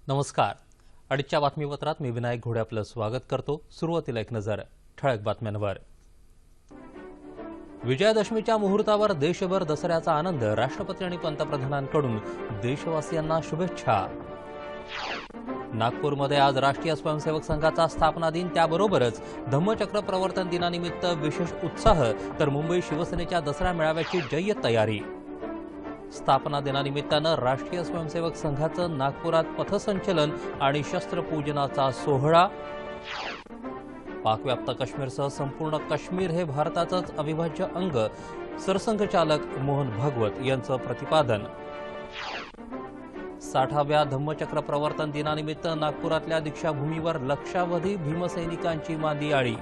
नमस्कार. आजच्या बातमीपत्रात मी विनायक घोडे आपलं स्वागत करतो. सुरुवातीला एक नजर ठळक बातम्यांवर. विजयादशमीच्या मुहूर्तावर देशभर दसऱ्याचा आनंद. राष्ट्रपती आणि पंतप्रधानांकडून देशवासियांना शुभेच्छा. नागपूरमध्ये आज राष्ट्रीय स्वयंसेवक संघाचा स्थापना दिन, त्याबरोबरच धम्मचक्र प्रवर्तन दिनानिमित्त विशेष उत्साह. तर मुंबई शिवसेनेच्या दसरा मेळाव्याची जय्यत तयारी. स्थापना दिनानिमित्तानं राष्ट्रीय स्वयंसेवक संघाचं नागपुरात पथसंचलन आणि शस्त्रपूजनाचा सोहळा. पाकव्याप्त काश्मीरसह संपूर्ण काश्मीर हे भारताचंच अविभाज्य अंग. सरसंघचालक मोहन भागवत यांचं प्रतिपादन. 60व्या धम्मचक्र प्रवर्तन दिनानिमित्त नागपुरातल्या दीक्षाभूमीवर लक्षावधी भीमसैनिकांची मांदियाळी.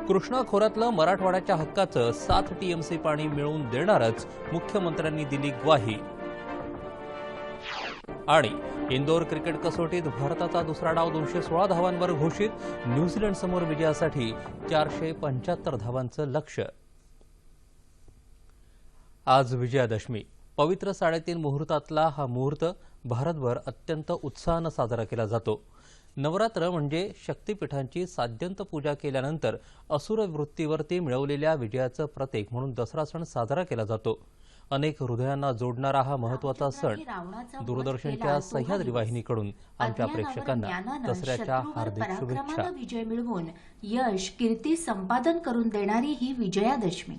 कृष्णा खोऱ्यातलं मराठवाड्याच्या हक्काचं 7 टीएमसी पाणी मिळवून देणारच, मुख्यमंत्र्यांनी दिली ग्वाही. आणि इंदोर क्रिकेट कसोटीत भारताचा दुसरा डाव 216 धावांवर घोषित. न्यूझीलंडसमोर विजयासाठी 475 धावांचं लक्ष्य. आज विजयादशमी. पवित्र 3.5 मुहूर्तातला हा मुहूर्त भारतभर अत्यंत उत्साहानं साजरा केला जातो. नवरात्र म्हणजे शक्तीपीठांची साध्यंत पूजा केल्यानंतर असुर वृत्तीवरती मिळवलेल्या विजयाचं प्रतीक म्हणून दसरा सण साजरा केला जातो. अनेक हृदयांना जोडणारा हा महत्त्वाचा सण. दूरदर्शनच्या सह्याद्री वाहिनीकडून आमच्या प्रेक्षकांना दसऱ्याच्या हार्दिक शुभेच्छा. विजय मिळवून यश कीर्ती संपादन करून देणारी ही विजयादशमी.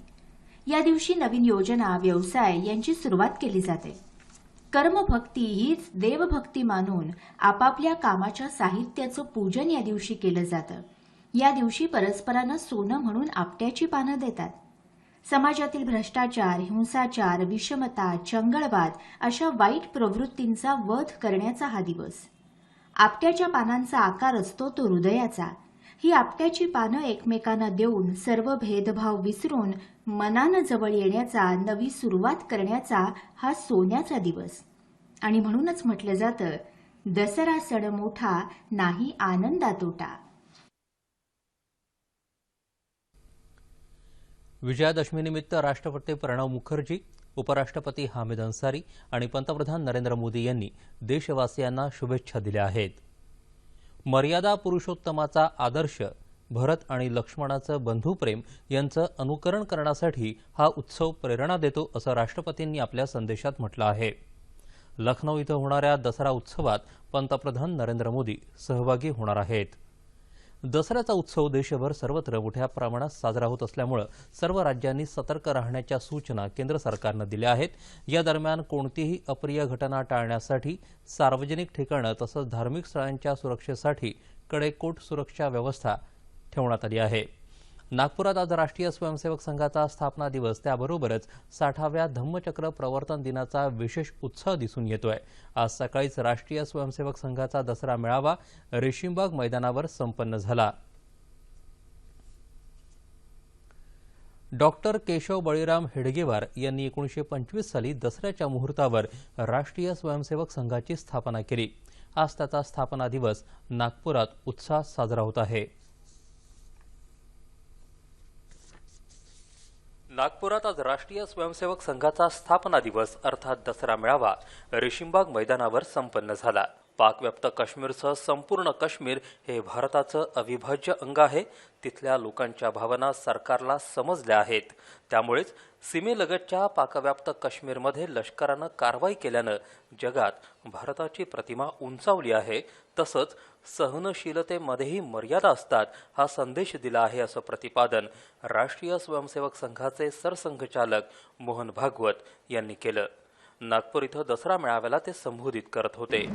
या दिवशी नवीन योजना, व्यवसाय यांची सुरुवात केली जाते. कर्मभक्ती हीच देवभक्ती मानून आपापल्या कामाच्या साहित्याचं पूजन या दिवशी केलं जातं. या दिवशी परस्परांना सोनं म्हणून आपट्याची पानं देतात. समाजातील भ्रष्टाचार, हिंसाचार, विषमता, चंगळवाद अशा वाईट प्रवृत्तींचा वध करण्याचा हा दिवस. आपट्याच्या पानांचा आकार असतो तो हृदयाचा. ही आपट्याची पानं एकमेकांना देऊन सर्व भेदभाव विसरून मनानं जवळ येण्याचा, नवी सुरुवात करण्याचा हा सोन्याचा दिवस. आणि म्हणूनच म्हटलं जातं, दसरा सण मोठा, नाही आनंदा तोटा. विजयादशमीनिमित्त राष्ट्रपती प्रणव मुखर्जी, उपराष्ट्रपती हामिद अन्सारी आणि पंतप्रधान नरेंद्र मोदी यांनी देशवासियांना शुभेच्छा दिल्या आहेत. मर्यादा पुरुषोत्तमाचा आदर्श, भरत आणि लक्ष्मणाचं बंधुप्रेम यांचं अनुकरण करण्यासाठी हा उत्सव प्रेरणा देतो, असं राष्ट्रपतींनी आपल्या संदेशात म्हटलं आहे. लखनौ इथं होणाऱ्या दसरा उत्सवात पंतप्रधान नरेंद्र मोदी सहभागी होणार आहेत. दसऱ्याचा उत्सव देशभर सर्वत्र मोठ्या प्रमाणात साजरा होत असल्यामुळे सर्व राज्यांनी सतर्क राहण्याच्या सूचना केंद्र सरकारनं दिल्या आहेत. या दरम्यान कोणतीही अप्रिय घटना टाळण्यासाठी सार्वजनिक ठिकाणं तसंच धार्मिक स्थळांच्या सुरक्षेसाठी कडेकोट सुरक्षा व्यवस्था ठेवण्यात आली आहे. नागपुरात आज राष्ट्रीय स्वयंसेवक संघाचा स्थापना दिवस, त्याबरोबरच 60व्या धम्मचक्र प्रवर्तन दिनाचा विशेष उत्साह दिसून येतोय. आज सकाळीच राष्ट्रीय स्वयंसेवक संघाचा दसरा मेळावा रेशीमबाग मैदानावर संपन्न झाला. डॉक्टर केशव बळीराम हेडगेवार यांनी 1925 साली दसऱ्याच्या मुहूर्तावर राष्ट्रीय स्वयंसेवक संघाची स्थापना केली. आज त्याचा स्थापना दिवस नागपुरात उत्साहात साजरा होत आहे. नागपुरात आज राष्ट्रीय स्वयंसेवक संघाचा स्थापना दिवस अर्थात दसरा मेळावा रेशीमबाग मैदानावर संपन्न झाला. पाकव्याप्त काश्मीरसह संपूर्ण काश्मीर हे भारताचं अविभाज्य अंग आहे. तिथल्या लोकांच्या भावना सरकारला समजल्या आहेत. त्यामुळेच सीमेलगतच्या पाकव्याप्त काश्मीरमध्ये लष्करानं कारवाई केल्यानं जगात भारताची प्रतिमा उंचावली आहे. तसंच सहनशीलतेमध्येही मर्यादा असतात हा संदेश दिला आहे, असं प्रतिपादन राष्ट्रीय स्वयंसेवक संघाचे सरसंघचालक मोहन भागवत यांनी केलं. नागपूर इथं दसरा मेळाव्याला ते संबोधित करत होते.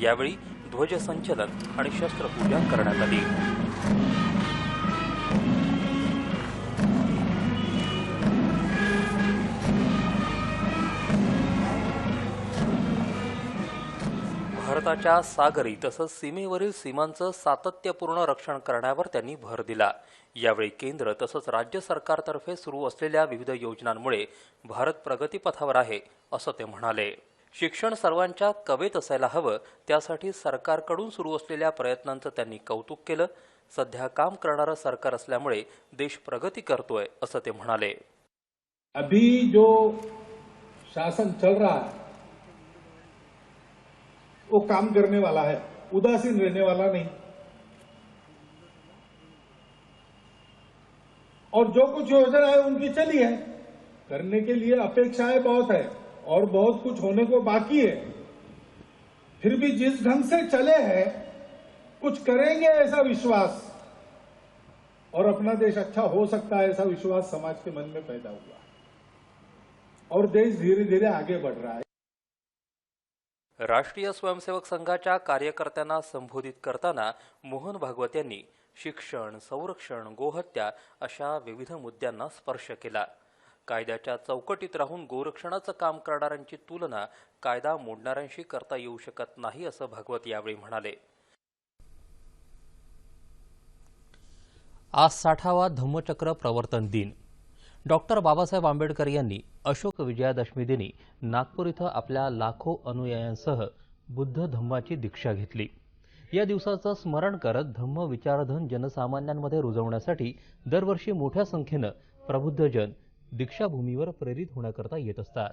यावेळी ध्वजसंचलन आणि शस्त्रपूजा करण्यात आली. भारताच्या सागरी तसंच सीमेवरील सीमांचं सातत्यपूर्ण रक्षण करण्यावर त्यांनी भर दिला. यावेळी केंद्र तसंच राज्य सरकारतर्फे सुरू असलेल्या विविध योजनांमुळे भारत प्रगतीपथावर आहे, असं ते म्हणाले. शिक्षण सर्वांच्या कवेत असायला हवं, त्यासाठी सरकारकडून सुरू असलेल्या प्रयत्नांचं त्यांनी कौतुक केलं. सध्या काम करणारं सरकार असल्यामुळे देश प्रगती करतोय, असं ते म्हणाले. अभी जो शासन चल रहा है वो काम करने वाला है, उदासीन रहने वाला नहीं। और जो कुछ योजना है उनकी चली है, करने के लिए अपेक्षाएं बहुत है और बहुत कुछ होने को बाकी है। फिर भी जिस ढंग से चले हैं कुछ करेंगे ऐसा विश्वास, और अपना देश अच्छा हो सकता है ऐसा विश्वास समाज के मन में पैदा हुआ और देश धीरे धीरे आगे बढ़ रहा है। राष्ट्रीय स्वयंसेवक संघाच्या कार्यकर्त्यांना संबोधित करताना मोहन भागवत यांनी शिक्षण, संरक्षण, गोहत्या अशा विविध मुद्द्यांना स्पर्श केला. कायद्याच्या चौकटीत राहून गोरक्षणाचं काम करणाऱ्यांची तुलना कायदा मोडणाऱ्यांशी करता येऊ शकत नाही असं भागवत यावेळी म्हणाले. आज 60वा धम्मचक्र प्रवर्तन दिन. डॉक्टर बाबासाहेब आंबेडकर यांनी अशोक विजयादशमी दिनी नागपूर इथं आपल्या लाखो अनुयायांसह बुद्ध धम्माची दीक्षा घेतली. या दिवसाचं स्मरण करत धम्म विचारधन जनसामान्यांमध्ये रुजवण्यासाठी दरवर्षी मोठ्या संख्येनं प्रबुद्धजन दीक्षाभूमीवर प्रेरित होण्याकरता येत असतात.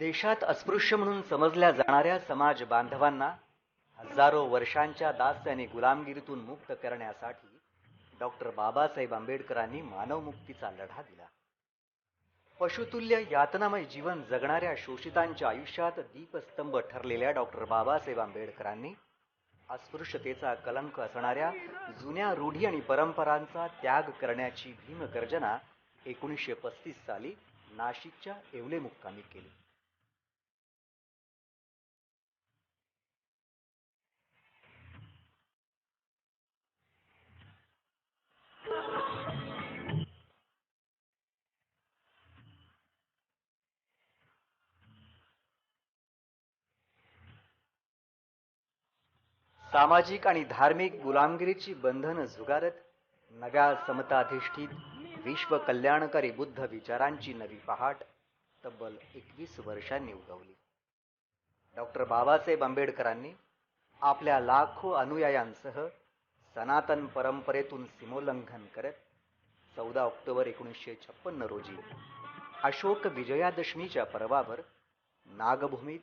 देशात अस्पृश्य म्हणून समजल्या जाणाऱ्या समाज बांधवांना हजारो वर्षांच्या दास्य आणि गुलामगिरीतून मुक्त करण्यासाठी डॉक्टर बाबासाहेब आंबेडकरांनी मानवमुक्तीचा लढा दिला. पशुतुल्य यातनामय जीवन जगणाऱ्या शोषितांच्या आयुष्यात दीपस्तंभ ठरलेल्या डॉक्टर बाबासाहेब आंबेडकरांनी अस्पृश्यतेचा कलंक असणाऱ्या जुन्या रूढी आणि परंपरांचा त्याग करण्याची भीमगर्जना 1935 साली नाशिकच्या येवले मुक्कामी केली. सामाजिक आणि धार्मिक गुलामगिरीची बंधनं झुगारत नव्या समताधिष्ठित विश्व कल्याणकारी बुद्ध विचारांची नवी पहाट तब्बल 21 वर्षांनी उगवली. डॉक्टर बाबासाहेब आंबेडकरांनी आपल्या लाखो अनुयायांसह सनातन परंपरेतून सीमोल्लंघन करत 14 ऑक्टोबर 1956 रोजी अशोक विजयादशमीच्या पर्वावर नागभूमीत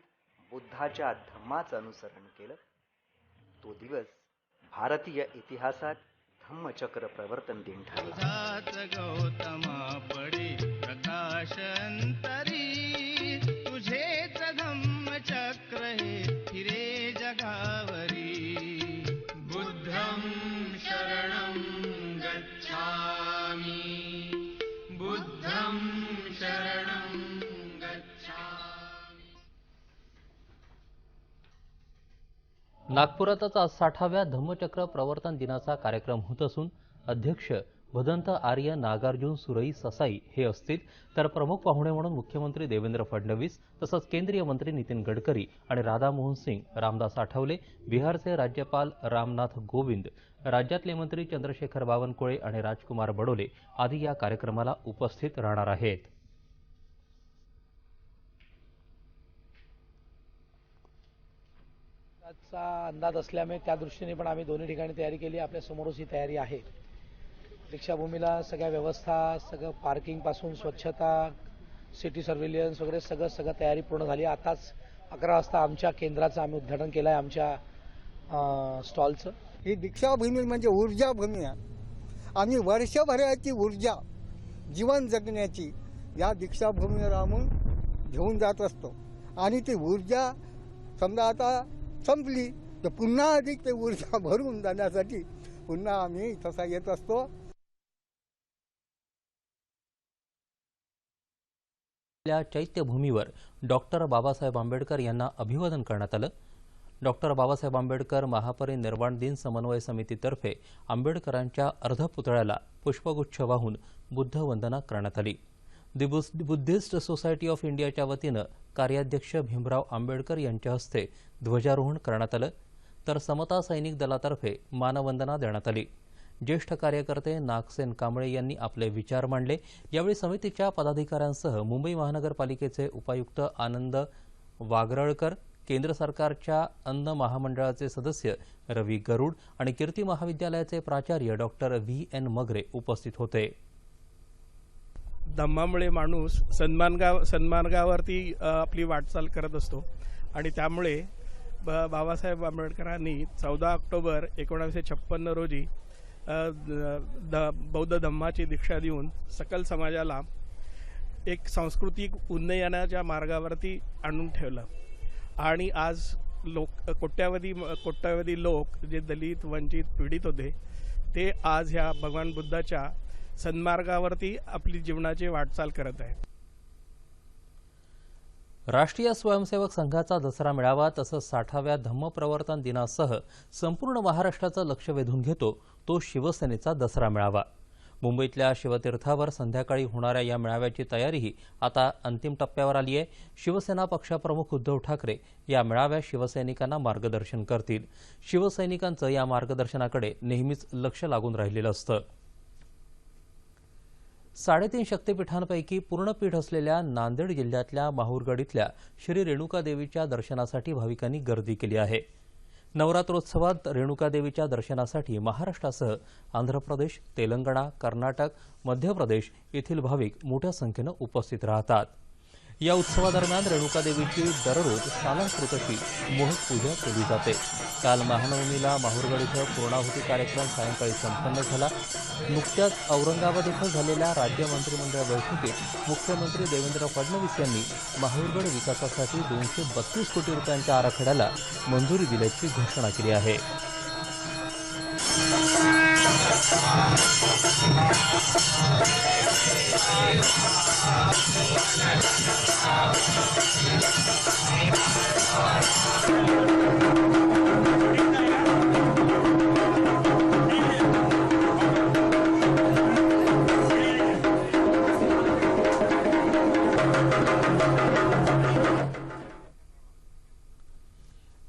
बुद्धाच्या धम्माचं अनुसरण केलं. तो दिवस भारतीय इतिहासात धम्मचक्र प्रवर्तन दिन ठरला. गौतमा पडे प्रकाशंतरी तुझेच धम्मचक्र हे फिरे जगावरी. बुद्धं शरणं गच्छामि, बुद्धं शरणं गच्छामि. नागपुरातच आज 60व्या धम्मचक्र प्रवर्तन दिनाचा कार्यक्रम होत असून अध्यक्ष भदंत आर्य नागार्जुन सुरई ससाई हे असतील, तर प्रमुख पाहुणे म्हणून मुख्यमंत्री देवेंद्र फडणवीस तसंच केंद्रीय मंत्री नितीन गडकरी आणि राधामोहन सिंग, रामदास आठवले, बिहारचे राज्यपाल रामनाथ कोविंद, राज्यातले मंत्री चंद्रशेखर बावनकुळे आणि राजकुमार बडोले आदी या कार्यक्रमाला उपस्थित राहणार आहेत. चा अंदाज असल्यामुळे त्या दृष्टीने पण आम्ही दोन्ही ठिकाणी तयारी केली. आपल्या समोरच ही तयारी आहे. दीक्षाभूमीला सगळ्या व्यवस्था, सगळं पार्किंग पासून स्वच्छता, सिटी सर्व्हिलन्स वगैरे सगळं तयारी पूर्ण झाली. आताच 11 वाजता आमच्या केंद्राचं आम्ही उद्घाटन केलं आहे, आमच्या स्टॉलचं. ही दीक्षाभूमी म्हणजे ऊर्जा भूमी आहे. आम्ही वर्षभराची ऊर्जा जीवन जगण्याची या दीक्षाभूमीवर आम्ही घेऊन जात असतो आणि ती ऊर्जा समजा आता संपली तर पुन्हा अधिक ते ऊर्जा भरून जाण्यासाठी पुन्हा आम्ही तसा येत असतो. आपल्या चैत्यभूमीवर डॉक्टर बाबासाहेब आंबेडकर यांना अभिवादन करण्यात आलं. डॉक्टर बाबासाहेब आंबेडकर महापरिनिर्वाण दिन समन्वय समितीतर्फे आंबेडकरांच्या अर्धपुतळ्याला पुष्पगुच्छ वाहून बुद्धवंदना करण्यात आली. दी बुद्धिस्ट सोसायटी ऑफ इंडियाच्या वतीनं कार्याध्यक्ष भीमराव आंबेडकर यांच्या हस्ते ध्वजारोहण करण्यात आलं, तर समता सैनिक दलातर्फे मानवंदना देण्यात आली. ज्येष्ठ कार्यकर्ते नागसेन कांबळे यांनी आपले विचार मांडले. यावेळी समितीच्या पदाधिकाऱ्यांसह मुंबई महानगरपालिकेचे उपायुक्त आनंद वागरळकर, केंद्र सरकारच्या अन्न महामंडळाचे सदस्य रवी गरुड आणि कीर्ती महाविद्यालयाचे प्राचार्य डॉक्टर VN मगरे उपस्थित होते. धम्मामुळे माणूस सन्मार्गावरती आपली वाटचाल करत असतो आणि त्यामुळे बाबासाहेब आंबेडकरांनी 14 ऑक्टोबर 1956 रोजी बौद्ध धम्माची दीक्षा देऊन सकल समाजाला एक सांस्कृतिक उन्नयनाच्या मार्गावरती आणून ठेवलं आणि आज कोट्यावधी लोक जे दलित वंचित पीडित होते ते आज ह्या भगवान बुद्धाच्या सन्मार्गावरती आपली जीवनाची वाटचाल करत आहेत. राष्ट्रीय स्वयंसेवक संघाचा दसरा मेळावा तसंच 60व्या धम्मप्रवर्तन दिनासह संपूर्ण महाराष्ट्राचं लक्ष वेधून घेतो तो शिवसेनेचा दसरा मेळावा. मुंबईतल्या शिवतीर्थावर संध्याकाळी होणाऱ्या या मेळाव्याची तयारीही आता अंतिम टप्प्यावर आली आहे. शिवसेना पक्षप्रमुख उद्धव ठाकरे या मेळाव्यात शिवसैनिकांना मार्गदर्शन करतील. शिवसैनिकांचं या मार्गदर्शनाकडे नेहमीच लक्ष लागून राहिलेलं असतं. 3.5 शक्तिपीठांपैकी पूर्ण पीठ असलेल्या नांदेड जिल्ह्यातल्या माहूरगड इथल्या श्री रेणुकादेवीच्या दर्शनासाठी भाविकांनी गर्दी केली आहे. नवरात्रोत्सवात रेणुकादेवीच्या दर्शनासाठी महाराष्ट्रासह आंध्र प्रदेश, तेलंगणा, कर्नाटक, मध्य प्रदेश येथील भाविक मोठ्या संख्येनं उपस्थित राहतात. या उत्सवादरम्यान रेणुकादेवीची दररोज सालांकृत अशी मोहक पूजा केली जाते. काल महानवमीला माहूरगड इथं पूर्णाहुती कार्यक्रम सायंकाळी संपन्न झाला. नुकत्याच औरंगाबाद इथं झालेल्या राज्य मंत्रिमंडळ बैठकीत मुख्यमंत्री देवेंद्र फडणवीस यांनी माहूरगड विकासासाठी 232 कोटी रुपयांच्या आराखड्याला मंजुरी दिल्याची घोषणा केली आहे.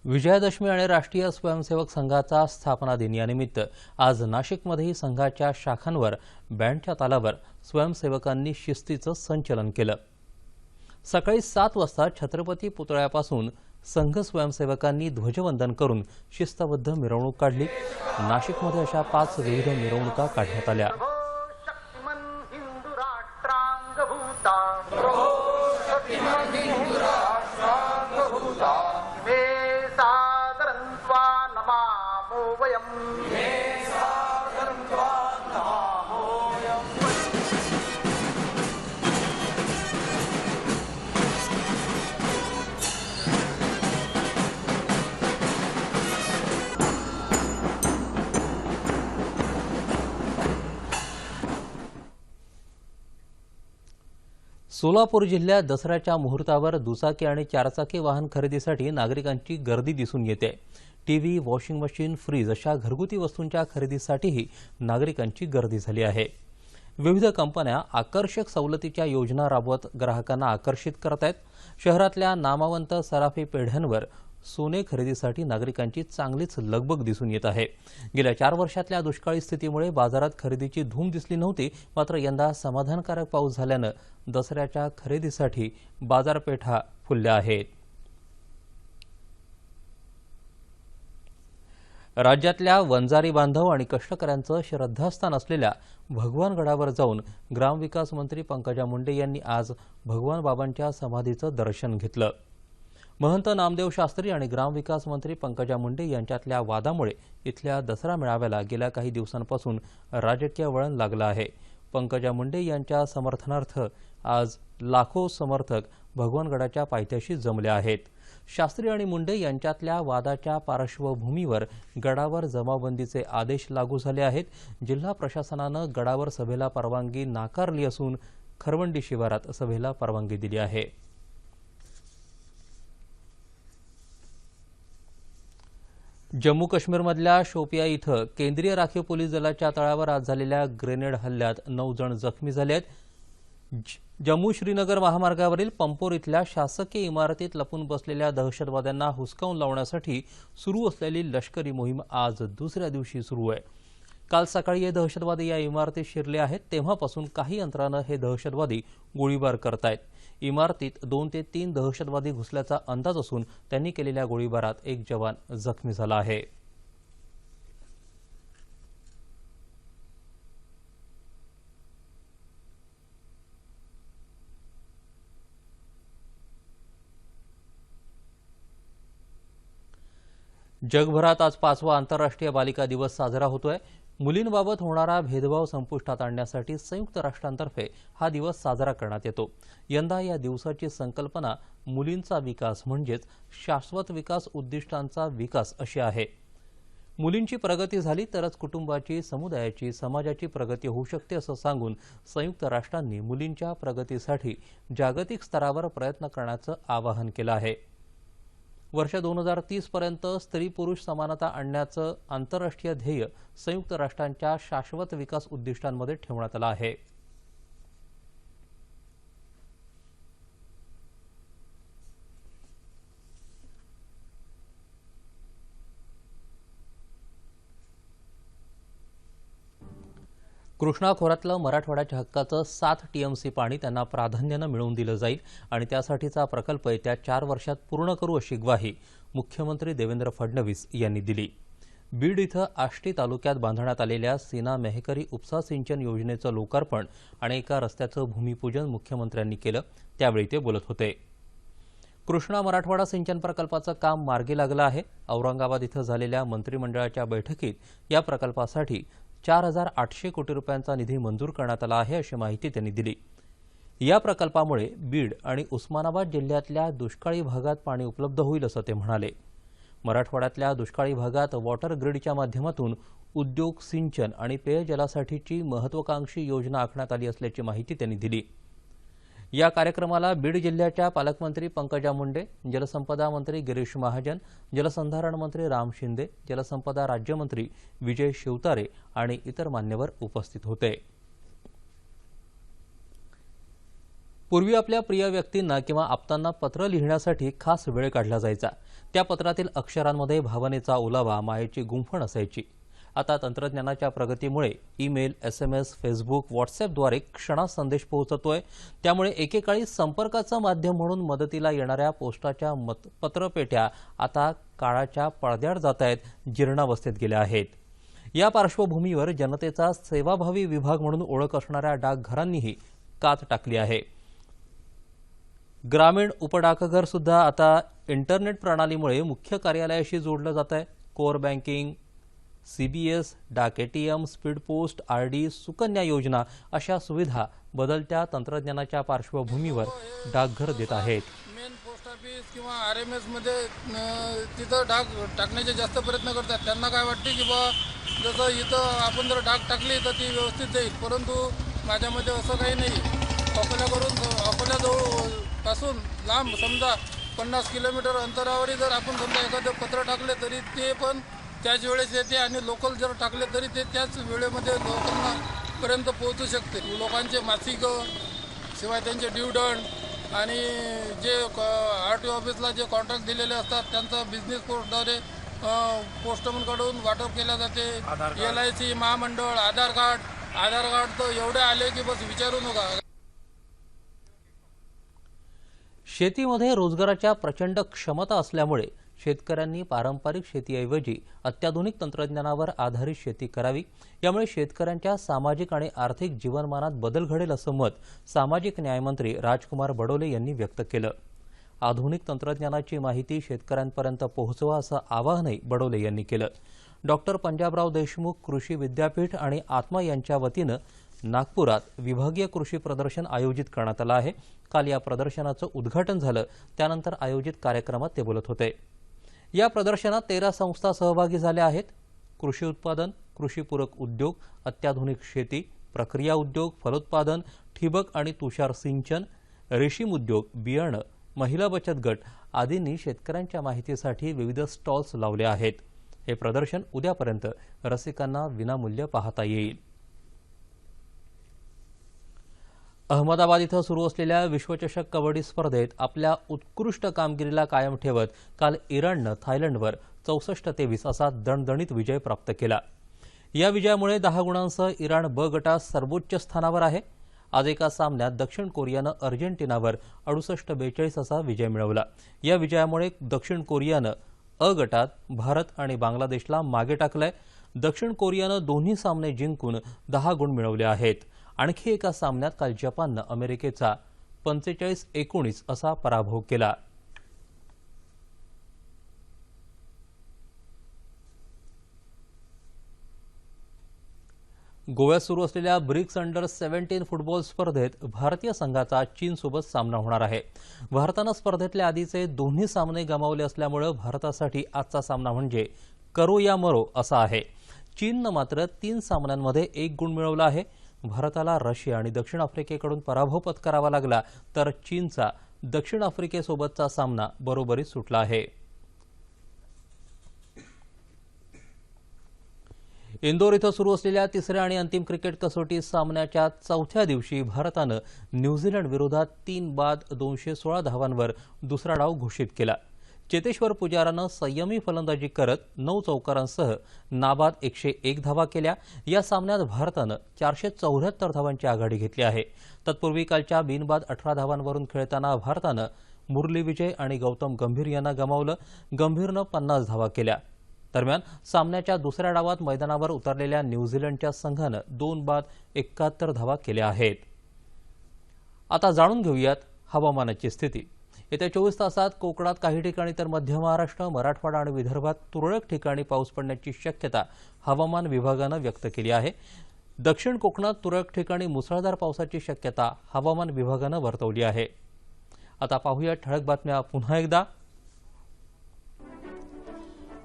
विजयादशमी आणि राष्ट्रीय स्वयंसेवक संघाचा स्थापना दिन यानिमित्त आज नाशिकमध्येही संघाच्या शाखांवर बँडच्या तालावर स्वयंसेवकांनी शिस्तीचं संचलन केलं. सकाळी 7 वाजता छत्रपती पुतळ्यापासून संघ स्वयंसेवकांनी ध्वजवंदन करून शिस्तबद्ध मिरवणूक काढली. नाशिकमध्ये अशा 5 विविध मिरवणुका काढण्यात आल्या. सोलापूर जिल्ह्यात दसऱ्याच्या मुहूर्तावर दुचाकी आणि 4चाकी वाहन खरेदीसाठी नागरिकांची गर्दी दिसून येते. टीव्ही, वॉशिंग मशीन, फ्रीज अशा घरगुती वस्तूंच्या खरेदीसाठीही नागरिकांची गर्दी झाली आहे. विविध कंपन्या आकर्षक सवलतीच्या योजना राबवत ग्राहकांना आकर्षित करत आहेत. शहरातल्या नामवंत सराफी पेढ्यांवर सोने खरेदीसाठी नागरिकांची चांगलीच लगबग दिसून येत आहे. गेल्या 4 वर्षातल्या दुष्काळी स्थितीमुळे बाजारात खरेदीची धूम दिसली नव्हती. मात्र यंदा समाधानकारक पाऊस झाल्यानं दसऱ्याच्या खरेदीसाठी बाजारपेठा फुलल्या आहेत. राज्यातल्या वंजारी बांधव आणि कष्टकऱ्यांचं श्रद्धास्थान असलेल्या भगवानगडावर जाऊन ग्रामविकास मंत्री पंकजा मुंडे यांनी आज भगवान बाबांच्या समाधीचं दर्शन घेतलं. महंत नामदेव शास्त्री आणि ग्रामविकास मंत्री पंकजा मुंडे यांच्यातल्या वादामुळे इथल्या दसरा मेळाव्याला गेल्या काही दिवसांपासून राजकीय वळण लागलं आहे. पंकजा मुंडे यांच्या समर्थनार्थ आज लाखो समर्थक भगवानगडाच्या पायथ्याशी जमले आहेत. शास्त्री आणि मुंडे यांच्यातल्या वादाच्या पार्श्वभूमीवर गडावर जमावबंदीचे आदेश लागू झाले आहेत. जिल्हा प्रशासनानं गडावर सभेला परवानगी नाकारली असून खरवंडी शिवारात सभेला परवानगी दिली आहे. जम्मू काश्मीरमधल्या शोपिया इथं केंद्रीय राखीव पोलीस दलाच्या तळावर आज झालेल्या ग्रेनेड हल्ल्यात 9 जण जखमी झाले आहेत. जम्मू श्रीनगर महामार्गावरील पंपोर इथल्या शासकीय इमारतीत लपून बसलेल्या दहशतवाद्यांना हुसकावून लावण्यासाठी सुरू असलेली लष्करी मोहीम आज दुसऱ्या दिवशी सुरू आहे. काल सकाळी हे दहशतवादी या इमारतीत शिरले आहेत तेव्हापासून काही अंतरानं हे दहशतवादी गोळीबार करतायत. इमारतीत 2 ते 3 दहशतवादी घुसल्याचा अंदाज असून त्यांनी केलेल्या गोळीबारात एक जवान जखमी झाला आहे. जगभरात आज 5वा आंतरराष्ट्रीय बालिका दिवस साजरा होतोय. मुलींबाबत होणारा भेदभाव संपुष्टात आणण्यासाठी संयुक्त राष्ट्रांतर्फे हा दिवस साजरा करण्यात येतो. यंदा या दिवसाची संकल्पना मुलींचा विकास म्हणजेच शाश्वत विकास उद्दिष्टांचा विकास अशी आहे. मुलींची प्रगती झाली तरच कुटुंबाची, समुदायाची, समाजाची प्रगती होऊ शकते असं सांगून संयुक्त राष्ट्रांनी मुलींच्या प्रगतीसाठी जागतिक स्तरावर प्रयत्न करण्याचं आवाहन केलं आहे. वर्ष 2030 पर्यंत स्त्री पुरुष समानता आणण्याचं आंतरराष्ट्रीय ध्येय संयुक्त राष्ट्रांच्या शाश्वत विकास उद्दिष्टांमध्ये ठेवण्यात आलं आहे. कृष्णा खोऱ्यातलं मराठवाड्याच्या हक्काचं 7 TMC पाणी त्यांना प्राधान्यानं मिळवून दिलं जाईल आणि त्यासाठीचा प्रकल्प येत्या 4 वर्षात पूर्ण करू अशी ग्वाही मुख्यमंत्री देवेंद्र फडणवीस यांनी दिली. बीड इथं आष्टी तालुक्यात बांधण्यात आलेल्या सीना मेहकरी उपसा सिंचन योजनेचं लोकार्पण आणि एका रस्त्याचं भूमिपूजन मुख्यमंत्र्यांनी केलं. त्यावेळी ते बोलत होते. कृष्णा मराठवाडा सिंचन प्रकल्पाचं काम मार्गी लागलं आहे. औरंगाबाद इथं झालेल्या मंत्रिमंडळाच्या बैठकीत या प्रकल्पासाठी 4,800 कोटी रुपयांचा निधी मंजूर करण्यात आला आहे अशी माहिती त्यांनी दिली. या प्रकल्पामुळे बीड आणि उस्मानाबाद जिल्ह्यातल्या दुष्काळी भागात पाणी उपलब्ध होईल असं ते म्हणाले. मराठवाड्यातल्या दुष्काळी भागात वॉटर ग्रीडच्या माध्यमातून उद्योग, सिंचन आणि पेयजलासाठीची महत्त्वाकांक्षी योजना आखण्यात आली असल्याची माहिती त्यांनी दिली. या कार्यक्रमाला बीड जिल्ह्याच्या पालकमंत्री पंकजा मुंडे, जलसंपदा मंत्री गिरीश महाजन, जलसंधारण मंत्री राम शिंदे, जलसंपदा राज्यमंत्री विजय शिवतारे आणि इतर मान्यवर उपस्थित होते. पूर्वी आपल्या प्रिय व्यक्तींना किंवा आप्तांना पत्र लिहिण्यासाठी खास वेळ काढला जायचा. त्या पत्रातील अक्षरांमध्ये भावनेचा ओलावा, मायेची गुंफण असायची. आता तंत्रज्ञानाच्या प्रगतीमुळे ईमेल, SMS, फेसबुक, व्हॉट्सअपद्वारे क्षणात संदेश पोहोचतोय. त्यामुळे एकेकाळी संपर्काचं माध्यम म्हणून मदतीला येणाऱ्या पोस्टाच्या पत्रपेट्या आता काळाच्या पडद्याआड जात आहेत, जीर्णावस्थेत गेल्या आहेत. या पार्श्वभूमीवर जनतेचा सेवाभावी विभाग म्हणून ओळख असणाऱ्या डाकघरांनीही कात टाकली आहे. ग्रामीण उपडाकघर सुद्धा आता इंटरनेट प्रणालीमुळे मुख्य कार्यालयाशी जोडलं जात आहे. कोर बँकिंग, CBS, डाक ATM, speed post, RD, Sukanya योजना अशा सुविधा बदलत्या तंत्रज्ञानाच्या पार्श्वभूमीवर डाकघर देत आहेत. मेन पोस्ट ऑफिस किंवा RMS मध्ये तिथं डाक टाकण्याचे जास्त प्रयत्न करतात. त्यांना काय वाटते की बा जसं इथं आपण जर डाक टाकली तर ती व्यवस्थित जाईल, परंतु माझ्यामध्ये असं काही नाही. अकोल्याजवळ पासून लांब समजा 50 किलोमीटर अंतरावरही जर आपण समजा एखादं पत्र टाकले तरी ते पण त्याच वेळेस येते आणि लोकल जर टाकले तरी ते त्याच वेळेमध्ये लोकांना पर्यंत पोहोचू शकते. लोकांचे मासिक, शिवाय त्यांचे ड्यूडंट आणि जे RTO ऑफिसला जे कॉन्ट्रॅक्ट दिलेले असतात त्यांचा बिझनेस पोस्टद्वारे पोस्टमनकडून वाटप केल्या जाते. LIC, महामंडळ, आधार कार्ड तर एवढे आले की बस विचारू नका. शेतीमध्ये रोजगाराच्या प्रचंड क्षमता असल्यामुळे शेतकऱ्यांनी पारंपरिक शेतीऐवजी अत्याधुनिक तंत्रज्ञानावर आधारित शेती करावी. यामुळे शेतकऱ्यांच्या सामाजिक आणि आर्थिक जीवनमानात बदल घडेल असं मत सामाजिक न्यायमंत्री राजकुमार बडोले यांनी व्यक्त केलं. आधुनिक तंत्रज्ञानाची माहिती शेतकऱ्यांपर्यंत पोहोचवा असं आवाहनही बडोले यांनी केलं. डॉक्टर पंजाबराव देशमुख कृषी विद्यापीठ आणि आत्मा यांच्या वतीनं नागपुरात विभागीय कृषी प्रदर्शन आयोजित करण्यात आलं आहे. काल या प्रदर्शनाचं उद्घाटन झालं. त्यानंतर आयोजित कार्यक्रमात ते बोलत होते. या प्रदर्शनात 13 संस्था सहभागी झाल्या आहेत. कृषी उत्पादन, कृषीपूरक उद्योग, अत्याधुनिक शेती, प्रक्रिया उद्योग, फलोत्पादन, ठिबक आणि तुषार सिंचन, रेशीम उद्योग, बियाणं, महिला बचत गट आदींनी शेतकऱ्यांच्या माहितीसाठी विविध स्टॉल्स लावले आहेत. हे प्रदर्शन उद्यापर्यंत रसिकांना विनामूल्य पाहता येईल. अहमदाबाद इथं सुरू असलेल्या विश्वचषक कबड्डी स्पर्धेत आपल्या उत्कृष्ट कामगिरीला कायम ठेवत काल इराणनं थायलंडवर 64-23 असा दणदणीत विजय प्राप्त केला. या विजयामुळे 10 गुणांसह इराण ब गटात सर्वोच्च स्थानावर आहे. आज एका सामन्यात दक्षिण कोरियानं अर्जेंटिनावर 68-42 असा विजय मिळवला. या विजयामुळे दक्षिण कोरियानं अ गटात भारत आणि बांगलादेशला मागे टाकलंय. दक्षिण कोरियानं दोन्ही सामने जिंकून 10 गुण मिळवले आहेत. आणखी एका सामन्यात काल जपाननं अमेरिकेचा 45-19 असा पराभव केला. गोव्यात सुरू असलेल्या ब्रिक्स अंडर-17 फुटबॉल स्पर्धेत भारतीय संघाचा चीनसोबत सामना होणार आहे. भारतानं स्पर्धेतले आधीचे दोन्ही सामने गमावले असल्यामुळे भारतासाठी आजचा सामना म्हणजे करो या मरो असा आहे. चीननं मात्र 3 सामन्यांमध्ये 1 गुण मिळवला आहे. भारताला रशिया आणि दक्षिण आफ्रिकेकडून पराभव पत्करावा लागला तर चीनचा दक्षिण आफ्रिकेसोबतचा सामना बरोबरीत सुटला आहे. इंदोर इथं सुरू असलेल्या तिसऱ्या आणि अंतिम क्रिकेट कसोटी सामन्याच्या चौथ्या दिवशी भारतानं न्यूझीलंड विरोधात 3 बाद 216 धावांवर दुसरा डाव घोषित केला. चेतेश्वर पुजारानं संयमी फलंदाजी करत 9 चौकारांसह नाबाद 101 धावा केल्या. या सामन्यात भारतानं 474 धावांची आघाडी घेतली आहे. तत्पूर्वी कालच्या बिनबाद 18 धावांवरून खेळताना भारतानं मुरली विजय आणि गौतम गंभीर यांना गमावलं. गंभीरनं 50 धावा केल्या. दरम्यान सामन्याच्या दुसऱ्या डावात मैदानावर उतरलेल्या न्यूझीलंडच्या संघानं 2 बाद 71 धावा केल्या आहेत. आता जाणून घेऊयात हवामानाची स्थिती. येत्या 24 तासात कोकणात काही ठिकाणी तर मध्य महाराष्ट्र, मराठवाडा आणि विदर्भात तुरळक ठिकाणी पाऊस पडण्याची शक्यता हवामान विभागानं व्यक्त केली आहे. दक्षिण कोकणात तुरळक ठिकाणी मुसळधार पावसाची शक्यता हवामान विभागानं वर्तवली आहे. आता पाहूया ठळक बातम्या पुन्हा एकदा.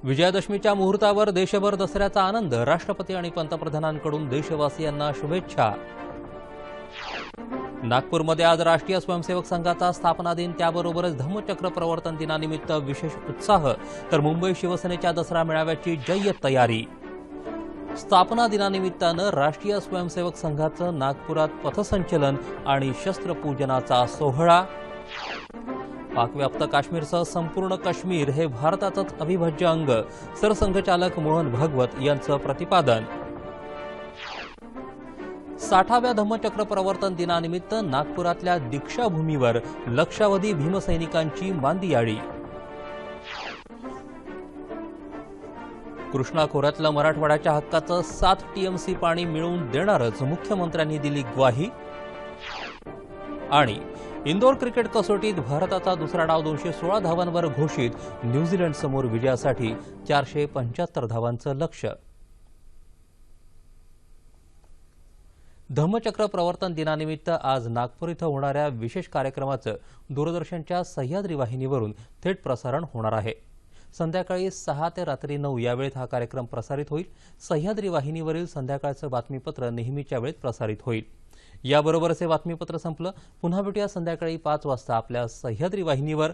विजयादशमीच्या मुहूर्तावर देशभर दसऱ्याचा आनंद. राष्ट्रपती आणि पंतप्रधानांकडून देशवासियांना शुभेच्छा. नागपूरमध्ये आज राष्ट्रीय स्वयंसेवक संघाचा स्थापना दिन, त्याबरोबरच धम्मचक्र प्रवर्तन दिनानिमित्त विशेष उत्साह. तर मुंबई शिवसेनेच्या दसरा मेळाव्याची जय्यत तयारी. स्थापना दिनानिमित्तानं राष्ट्रीय स्वयंसेवक संघाचं नागपुरात पथसंचलन आणि शस्त्रपूजनाचा सोहळा. पाकव्याप्त काश्मीरसह संपूर्ण काश्मीर हे भारताचंच अविभाज्य अंग. सरसंघचालक मोहन भागवत यांचं प्रतिपादन. 60व्या धम्मचक्र प्रवर्तन दिनानिमित्त नागपुरातल्या दीक्षाभूमीवर लक्षावधी भीमसैनिकांची मांदियाळी. कृष्णा खोऱ्यातलं मराठवाड्याच्या हक्काचं 7 टीएमसी पाणी मिळवून देणारच, मुख्यमंत्र्यांनी दिली ग्वाही. आणि इंदोर क्रिकेट कसोटीत भारताचा दुसरा डाव 216 धावांवर घोषित. न्यूझीलंडसमोर विजयासाठी 475 धावांचं लक्ष्य. धम्मचक्र प्रवर्तन दिनानिमित्त आज नागपूर इथं होणाऱ्या विशेष कार्यक्रमाचं दूरदर्शनच्या सह्याद्री वाहिनीवरून थेट प्रसारण होणार आहे. संध्याकाळी 6 ते रात्री 9 या वेळेत हा कार्यक्रम प्रसारित होईल. सह्याद्री वाहिनीवरील संध्याकाळचं बातमीपत्र नेहमीच्या वेळेत प्रसारित होईल. याबरोबरच हे बातमीपत्र संपलं. पुन्हा भेटूया संध्याकाळी 5 वाजता आपल्या सह्याद्री वाहिनीवर.